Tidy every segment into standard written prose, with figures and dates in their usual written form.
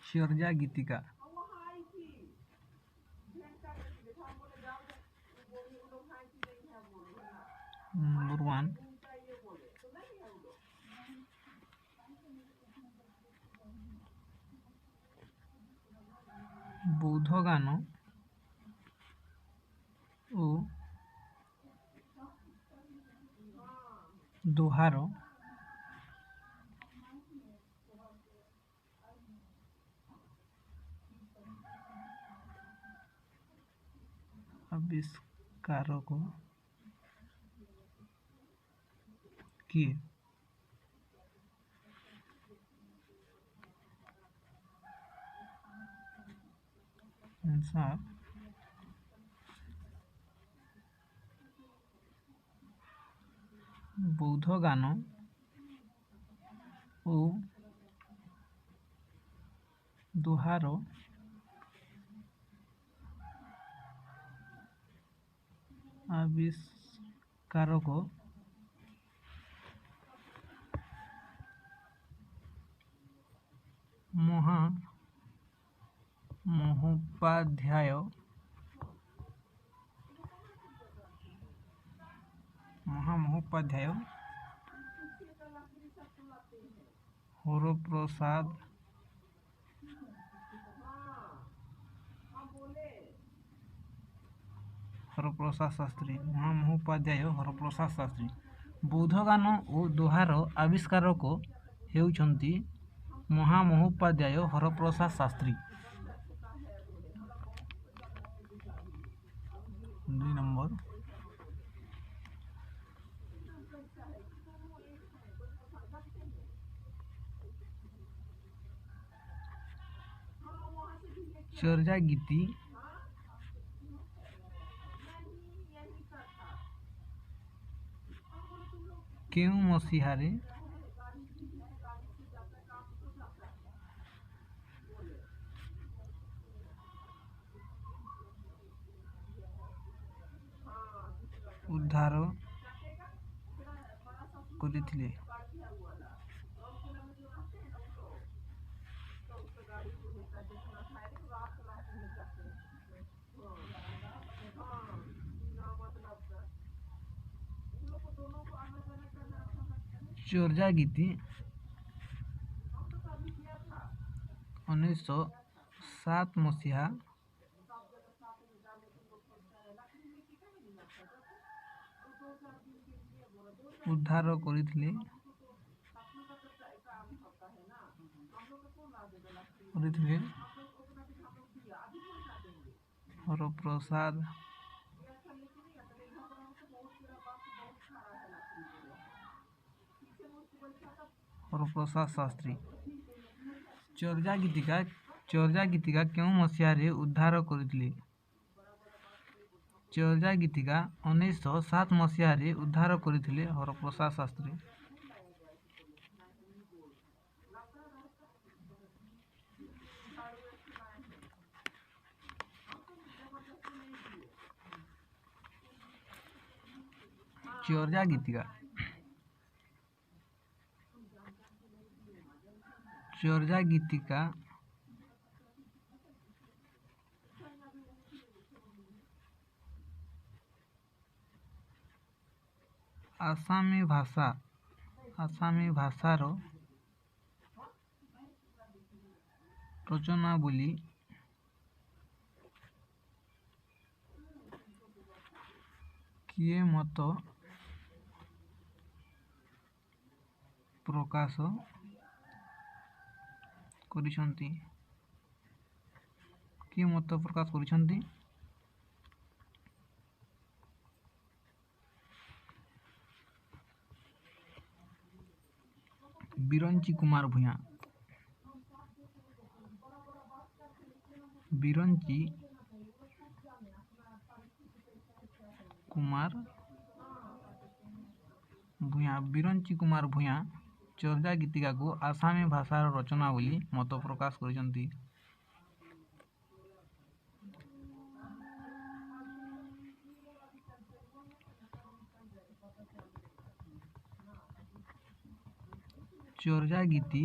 चर्या गीतिका। नंबर 1 बौद्ध गान ओ दोहार आविष्कारक किए? आंसर बौद्ध गान ओ दोहार आविष्कारक महामहोपाध्याय हरप्रसाद शास्त्री। महामहोपाध्याय हरप्रसाद शास्त्री। बौद्ध गान ओ दोहार आविष्कारक हेउछंती महामहोपाध्याय हरप्रसाद शास्त्री। 2 नंबर चर्या गीति केउं मसीहारे उद्धार करिथिले? चर्या गीति 1907 मसीहा उद्धार करिथिले हरप्रसाद शास्त्री। चर्या गीतिका केउं मसीहारे उद्धार करिथिले? चर्या गीतिका 1907 मसीहारे उद्धार करिथिले हरप्रसाद शास्त्री। चर्या गीतिका आसामी भाषार रचनावली किए मत प्रकाश करिसंती? किए मत प्रकाश करिसंती? बिरंची कुमार भूया। बिरंची कुमार भूया चर्या गीतिका को आसामी भाषार रचना बोली मत प्रकाश करिसंती। चर्या गीति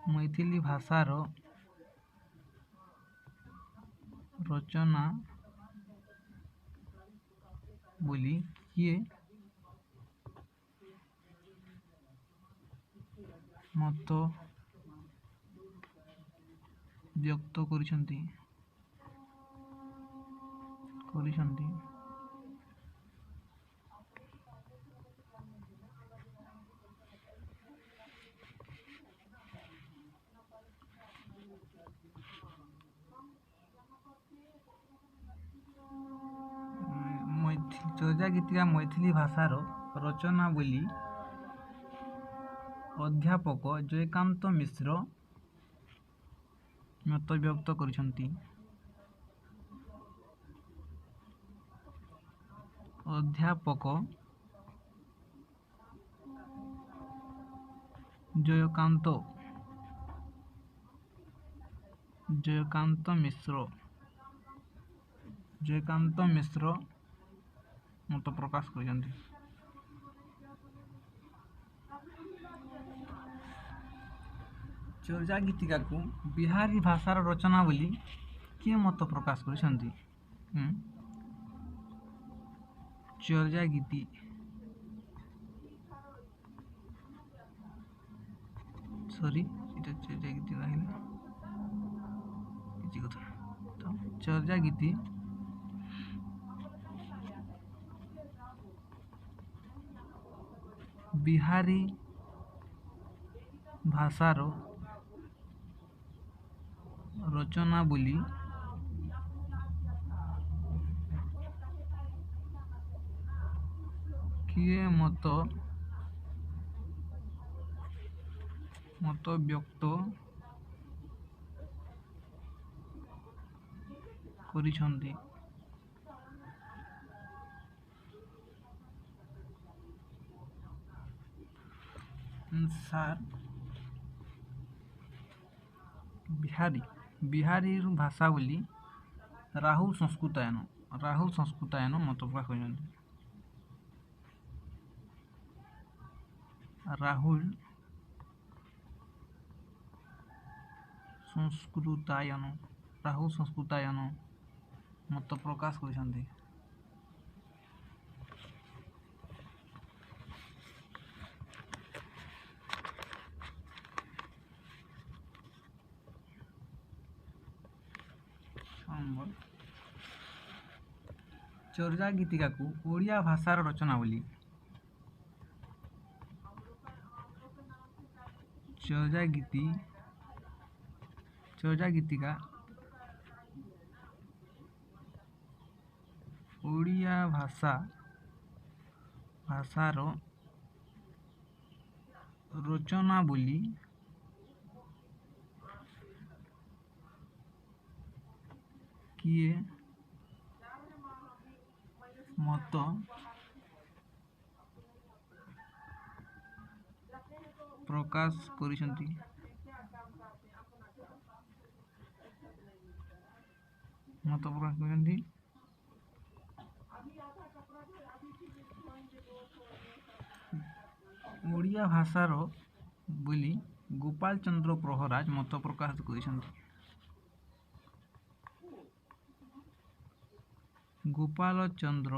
ମୈଥିଲି ଭାଷାର ରଚନା ବୋଲି କିଏ ମତ ବ୍ୟକ୍ତ କରିଛନ୍ତି? ଚର୍ଯା ଗୀତିକା ମୈଥିଲି ଭାଷାର ରଚନା ବୋଲି ଅଧ୍ୟାପକ ଜୟକାନ୍ତ ମିଶ୍ର ମତବ୍ୟକ୍ତ କରିଛନ୍ତି। ଅଧ୍ୟାପକ ଜୟକାନ୍ତ ମିଶ୍ର ମତ ପ୍ରକାଶ କରିଛନ୍ତି। ଚର୍ଯା ଗୀତିକାକୁ ବିହାରୀ ଭାଷାର ରଚନା ବୋଲି କିଏ ମତ ପ୍ରକାଶ କରିଛନ୍ତି? ଚର୍ଯା ଗୀତି ବିହାରୀ ଭାଷାର ରଚନା ବୋଲି କିଏ ମତ ବ୍ୟକ୍ତ କରିଛନ୍ତି? ବିହାରୀ ଭାଷା ବୋଲି ରାହୁଲ ସଂସ୍କୃତାୟନ ମତ ପ୍ରକାଶ କରିଛନ୍ତି। ରାହୁଲ ସଂସ୍କୃତାୟନ ମତ ପ୍ରକାଶ କରିଛନ୍ତି। ଚର୍ଯା ଗୀତିକାକୁ ଓଡ଼ିଆ ଭାଷାର ରଚନା ବୋଲି ଚର୍ଯା ଗୀତିକା ଓଡ଼ିଆ ଭାଷାର ରଚନା ବୋଲି କିଏ ମତ ପ୍ରକାଶ କରିଛନ୍ତି? ଓଡ଼ିଆ ଭାଷାର ବୋଲି ଗୋପାଳ ଚନ୍ଦ୍ର ପ୍ରହରାଜ ମତ ପ୍ରକାଶ କରିଛନ୍ତି। ଗୋପାଳ ଚନ୍ଦ୍ର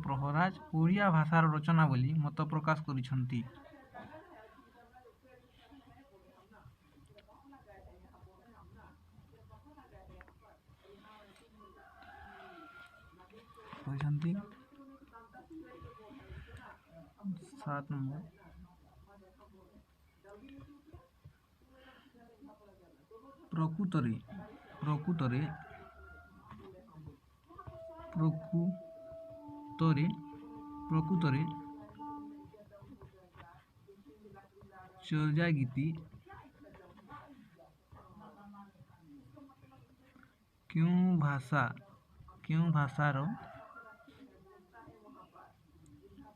ପ୍ରହରାଜ ଓଡ଼ିଆ ଭାଷାର ରଚନା ବୋଲି ମତ ପ୍ରକାଶ କରିଛନ୍ତି। ପ୍ରକୃତରେ ଚର୍ଯା ଗୀତି କେଉଁ ଭାଷାର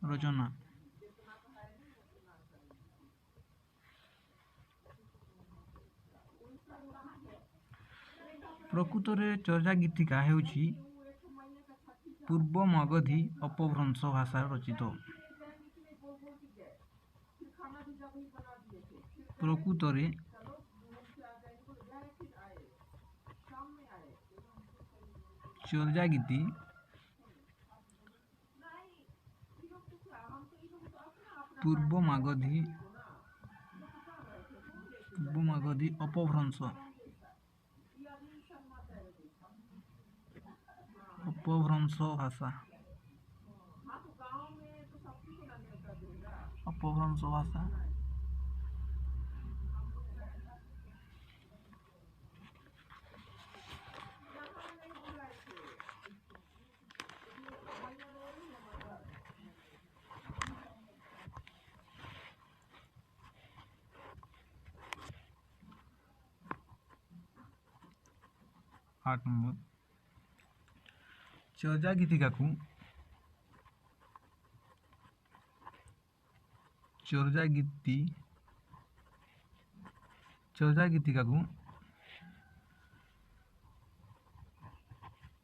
ରଚନା? ପ୍ରକୃତରେ ଚର୍ଯା ଗୀତିକା ହେଉଛି ପୂର୍ବ ମାଗଧୀ ଅପଭ୍ରଂଶ ଭାଷା ରଚିତ। ପ୍ରକୃତରେ ଚର୍ଯା ଗୀତି ପୂର୍ବ ମାଗଧୀ ଅପଭ୍ରଂଶ ଭାଷା आठ नंबर चर्जा गीतिका को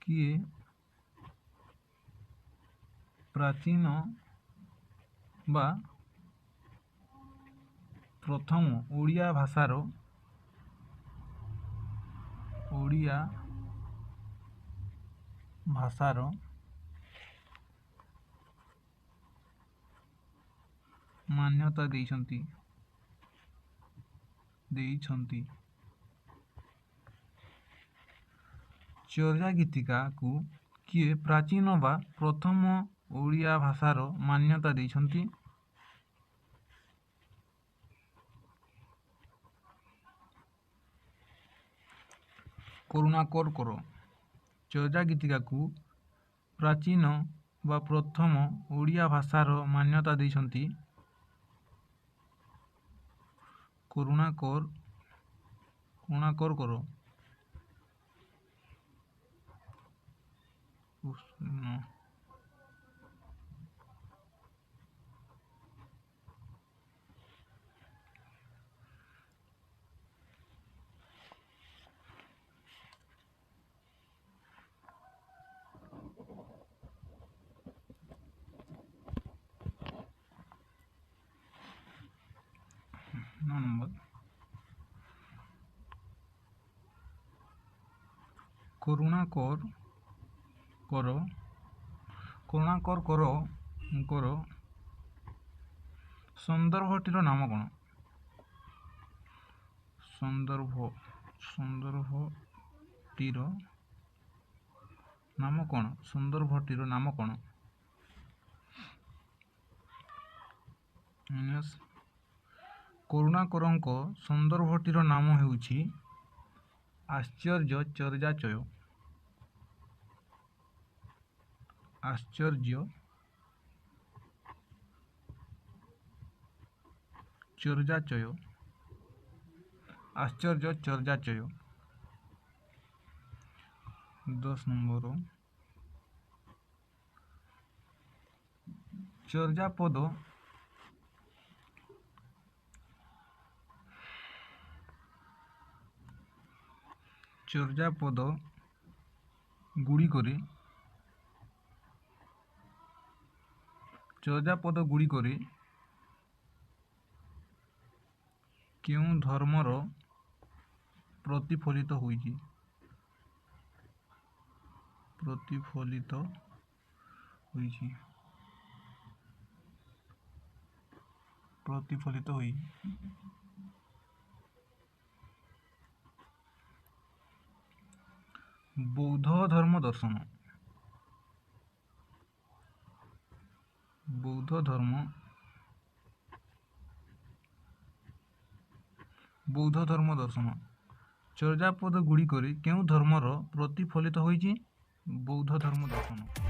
किए प्राचीन बा प्रथम ओडिया भाषार मान्यता देइछंती। चर्जा गीतिका को किए प्राचीन बा प्रथम ओडिया भाषार मान्यता देइछंती। करुणाकर कर चर्जा गीतिका को प्राचीन बा प्रथम ओडिया भाषार मान्यता देइछंती। करुणाकर कर 9 नंबर करुणाकर कर संदर्भटीर नाम कौन? संदर्भटीर नाम कौन? करुणाकरଙ୍କ संदर्भटीर नाम हेउछि आश्चर्य चर्जाचय। आश्चर्य चर्जाचय 10 नंबर चर्जापद गुड़िकरे केउं धर्मर प्रतिफलित होइछि? बौद्ध धर्म दर्शन चर्जापद गुड़िकरे केउं धर्मर प्रतिफलित होइछि? बौद्ध धर्म दर्शन।